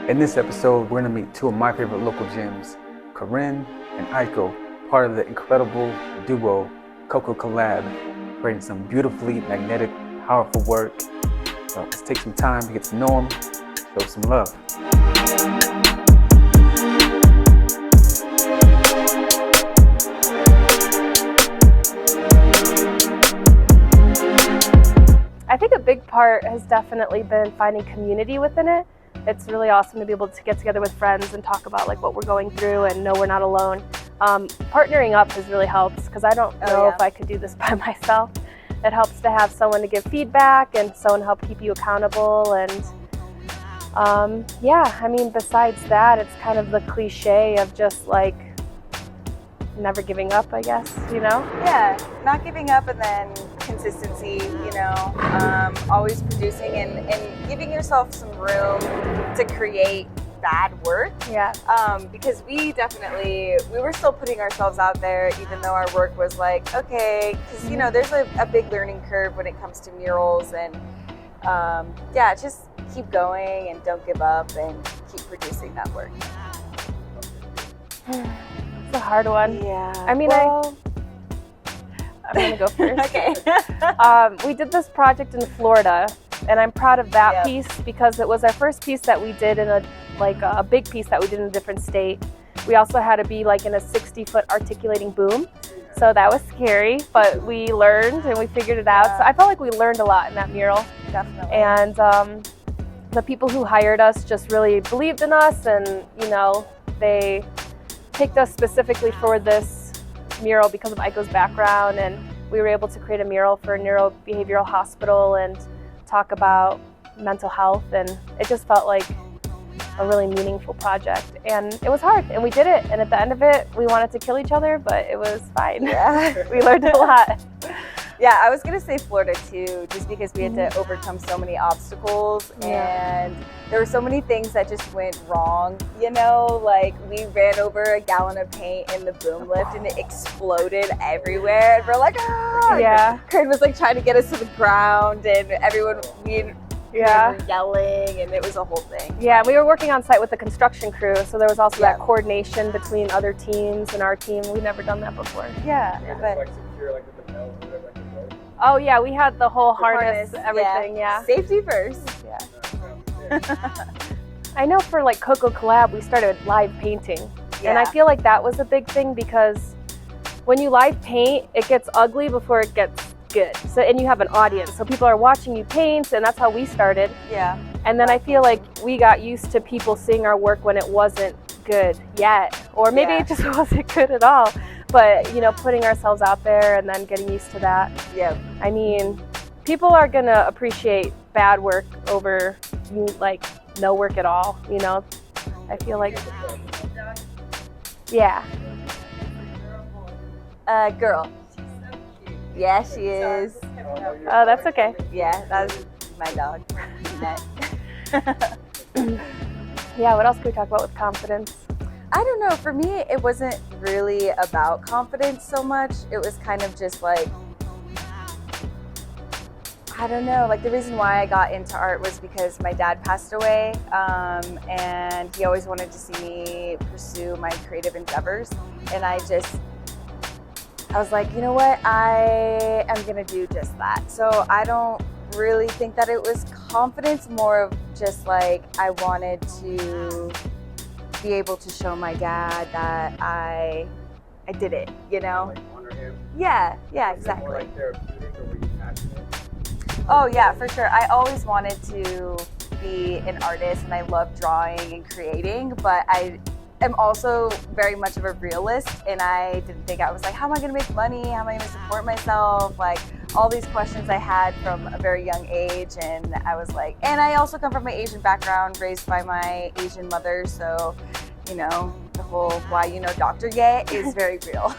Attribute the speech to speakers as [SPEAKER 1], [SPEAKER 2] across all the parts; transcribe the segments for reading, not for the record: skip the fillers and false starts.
[SPEAKER 1] In this episode, we're going to meet two of my favorite local gems, Corinne and Aiko, part of the incredible duo Koco Collab, creating some beautifully magnetic, powerful work. So let's take some time to get to know them, show some love.
[SPEAKER 2] I think a big part has definitely been finding community within it. It's really awesome to be able to get together with friends and talk about like what we're going through and know we're not alone. Partnering up has really helped because I don't know if I could do this by myself. It helps to have someone to give feedback and someone to help keep you accountable. And yeah, I mean, besides that, it's kind of the cliche of just like never giving up, I guess, you know?
[SPEAKER 3] Yeah, not giving up, and then consistency, you know, always producing and giving yourself some room to create bad work.
[SPEAKER 2] Yeah.
[SPEAKER 3] Because we were still putting ourselves out there, even though our work was like, okay, because, you know, there's a big learning curve when it comes to murals, and yeah, just keep going and don't give up and keep producing that work.
[SPEAKER 2] It's a hard one.
[SPEAKER 3] Yeah.
[SPEAKER 2] I mean, I'm gonna go first.
[SPEAKER 3] Okay.
[SPEAKER 2] We did this project in Florida, and I'm proud of that piece because it was our first piece that we did in a big piece that we did in a different state. We also had to be like in a 60-foot articulating boom, so that was scary, but we learned and we figured it out. So I felt like we learned a lot in that mural.
[SPEAKER 3] Definitely.
[SPEAKER 2] And the people who hired us just really believed in us, and you know, they picked us specifically for this mural because of Aiko's background, and we were able to create a mural for a neurobehavioral hospital and talk about mental health, and it just felt like a really meaningful project. And it was hard, and we did it, and at the end of it we wanted to kill each other, but it was fine.
[SPEAKER 3] Yeah.
[SPEAKER 2] We learned a lot.
[SPEAKER 3] Yeah, I was gonna say Florida too, just because we had to overcome so many obstacles, and there were so many things that just went wrong, you know, like we ran over a gallon of paint in the boom lift and it exploded everywhere, and we're like, ah!
[SPEAKER 2] Yeah.
[SPEAKER 3] Corinne was like trying to get us to the ground, and everyone, we were yelling, and it was a whole thing.
[SPEAKER 2] Yeah, we were working on site with the construction crew, so there was also that coordination between other teams and our team. We'd never done that before.
[SPEAKER 3] Yeah, but
[SPEAKER 1] Like secure like with the bell or whatever, like the rope.
[SPEAKER 2] oh yeah, we had the whole harness, everything, yeah.
[SPEAKER 3] Safety first.
[SPEAKER 2] Yeah. I know for like Koco Collab, we started live painting.
[SPEAKER 3] Yeah.
[SPEAKER 2] And I feel like that was a big thing because when you live paint, it gets ugly before it gets good. So, and you have an audience, so people are watching you paint, and that's how we started.
[SPEAKER 3] Yeah.
[SPEAKER 2] And then I feel like we got used to people seeing our work when it wasn't good yet, or maybe it just wasn't good at all. But, you know, putting ourselves out there and then getting used to that.
[SPEAKER 3] Yeah. I
[SPEAKER 2] mean, people are gonna appreciate bad work over like no work at all, you know? I feel like, yeah.
[SPEAKER 3] Girl. Yeah, she is.
[SPEAKER 2] Oh, that's okay.
[SPEAKER 3] Yeah, that's my dog.
[SPEAKER 2] Yeah, what else can we talk about with confidence?
[SPEAKER 3] I don't know, for me, it wasn't really about confidence so much. It was kind of just like, I don't know, like the reason why I got into art was because my dad passed away, and he always wanted to see me pursue my creative endeavors. And I was like, you know what, I am gonna do just that. So I don't really think that it was confidence, more of just like I wanted to be able to show my dad that I did it, you know?
[SPEAKER 1] Like honor him.
[SPEAKER 3] Yeah, exactly.
[SPEAKER 1] More like therapeutic, or were you passionate?
[SPEAKER 3] Oh yeah, for sure. I always wanted to be an artist, and I love drawing and creating, but I am also very much of a realist, and I didn't think, I was like, how am I gonna make money? How am I gonna support myself? Like all these questions I had from a very young age, and I was like, and I also come from an Asian background, raised by my Asian mother, so, you know, the whole why you know Dr. Yet is very real.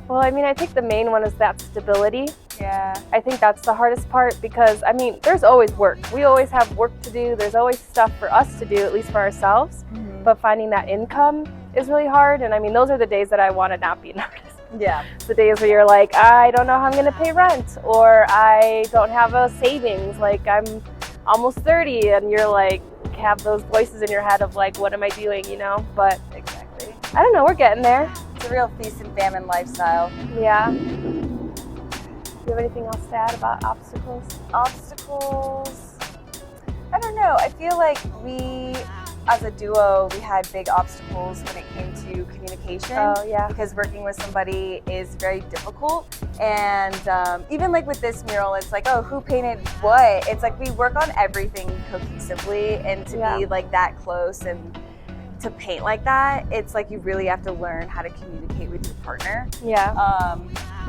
[SPEAKER 2] Well, I mean, I think the main one is that stability.
[SPEAKER 3] Yeah.
[SPEAKER 2] I think that's the hardest part because, I mean, there's always work. We always have work to do. There's always stuff for us to do, at least for ourselves. Mm-hmm. But finding that income is really hard. And I mean, those are the days that I want to not be an artist.
[SPEAKER 3] Yeah.
[SPEAKER 2] The days where you're like, I don't know how I'm going to pay rent, or I don't have a savings. Like, I'm almost 30 and you're like, have those voices in your head of like, what am I doing, you know? But
[SPEAKER 3] Exactly.
[SPEAKER 2] I don't know, we're getting there.
[SPEAKER 3] It's a real feast and famine lifestyle.
[SPEAKER 2] Yeah. Do you have anything else to add about obstacles?
[SPEAKER 3] Obstacles, I don't know. I feel like we, as a duo, we had big obstacles when it came to communication.
[SPEAKER 2] Oh, yeah.
[SPEAKER 3] Because working with somebody is very difficult. And even like with this mural, it's like, oh, who painted what? It's like we work on everything cohesively, and to be like that close and to paint like that, it's like you really have to learn how to communicate with your partner.
[SPEAKER 2] Yeah.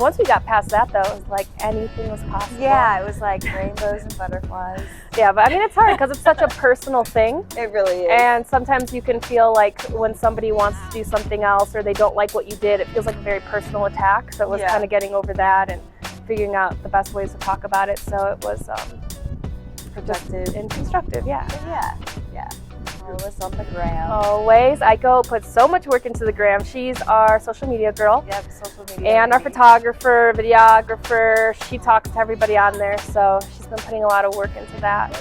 [SPEAKER 2] Once we got past that, though, it was like anything was possible.
[SPEAKER 3] Yeah, it was like rainbows and butterflies.
[SPEAKER 2] Yeah, but I mean, it's hard because it's such a personal thing.
[SPEAKER 3] It really is.
[SPEAKER 2] And sometimes you can feel like when somebody wants to do something else or they don't like what you did, it feels like a very personal attack. So it was kind of getting over that and figuring out the best ways to talk about it. So it was
[SPEAKER 3] productive
[SPEAKER 2] and constructive, yeah.
[SPEAKER 3] Yeah. Follow us on the gram.
[SPEAKER 2] Always. Aiko puts so much work into the gram. She's our social media girl.
[SPEAKER 3] Yep, social media.
[SPEAKER 2] And our photographer, videographer. She talks to everybody on there. So she's been putting a lot of work into that.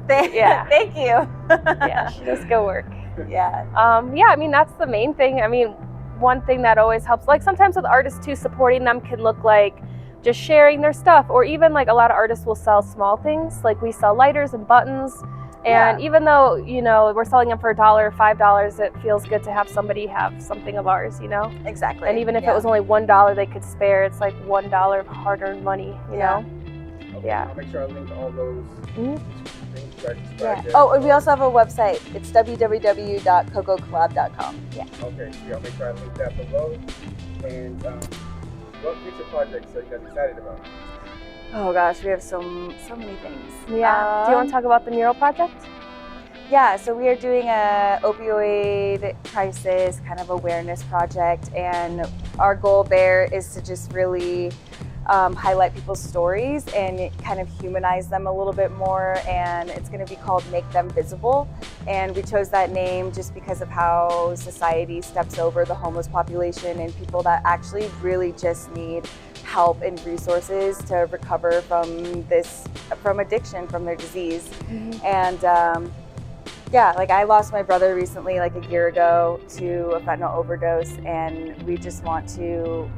[SPEAKER 2] Yeah.
[SPEAKER 3] Thank you.
[SPEAKER 2] Yeah, she does good work.
[SPEAKER 3] Yeah.
[SPEAKER 2] Yeah, I mean, that's the main thing. I mean, one thing that always helps, like sometimes with artists too, supporting them can look like just sharing their stuff, or even like a lot of artists will sell small things. Like we sell lighters and buttons. And even though, you know, we're selling them for $1 or $5, it feels good to have somebody have something of ours, you know?
[SPEAKER 3] Exactly.
[SPEAKER 2] And even if it was only $1 they could spare, it's like $1 of hard-earned money, you know?
[SPEAKER 1] Okay,
[SPEAKER 2] Yeah.
[SPEAKER 1] I'll make sure I link all those things you guys described there.
[SPEAKER 3] Oh, and we also have a website. It's www.cococollab.com. Yeah.
[SPEAKER 1] Okay, so I'll make sure I link that below. And what future projects are you guys excited about?
[SPEAKER 3] Oh gosh, we have so many things.
[SPEAKER 2] Yeah. Do you want to talk about the mural project?
[SPEAKER 3] Yeah, so we are doing a opioid crisis kind of awareness project, and our goal there is to just really highlight people's stories and kind of humanize them a little bit more, and it's going to be called Make Them Visible. And we chose that name just because of how society steps over the homeless population and people that actually really just need help and resources to recover from addiction, from their disease. And yeah, like I lost my brother recently, like a year ago, to a fentanyl overdose, and we just want to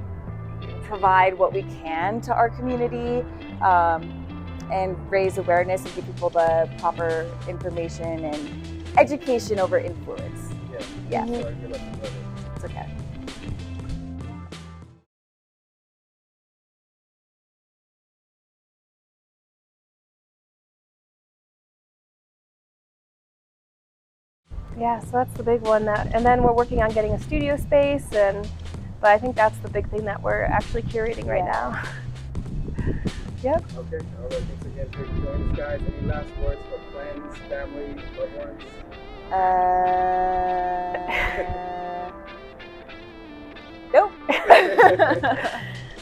[SPEAKER 3] provide what we can to our community and raise awareness and give people the proper information and education over influence. Yeah. It's okay.
[SPEAKER 2] Yeah, so that's the big one. And then we're working on getting a studio space, but I think that's the big thing that we're actually curating right now. Yep.
[SPEAKER 1] Okay, all right, thanks again for joining us, guys. Any last words for friends, family, loved ones?
[SPEAKER 3] Nope.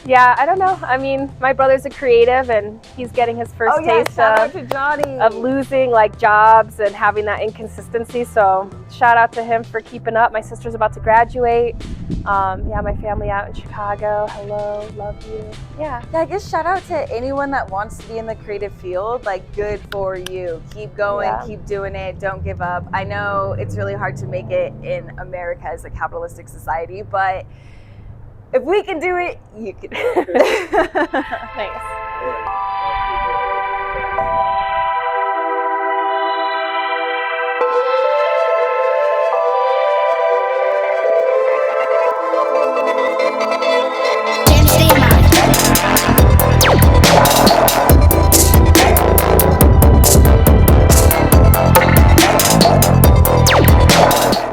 [SPEAKER 2] Yeah, I don't know. I mean, my brother's a creative and he's getting his first taste
[SPEAKER 3] shout out to Johnny.
[SPEAKER 2] of losing like jobs and having that inconsistency. So shout out to him for keeping up. My sister's about to graduate. Yeah, my family out in Chicago. Hello, love you. Yeah,
[SPEAKER 3] I guess shout out to anyone that wants to be in the creative field. Like, good for you. Keep going, keep doing it. Don't give up. I know it's really hard to make it in America as a capitalistic society, but if we can do it, you can do it.
[SPEAKER 2] Nice.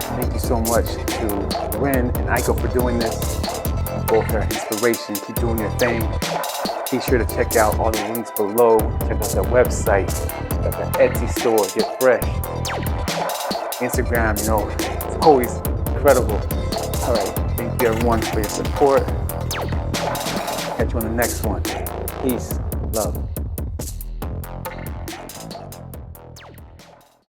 [SPEAKER 1] Thank you so much to Corinne and Aiko for doing this. Both are inspiration. Keep doing your thing. Be sure to check out all the links below. Check out their website, the Etsy store, Get Fresh. Instagram, you know, it's always incredible. All right, thank you everyone for your support. Catch you on the next one. Peace, love.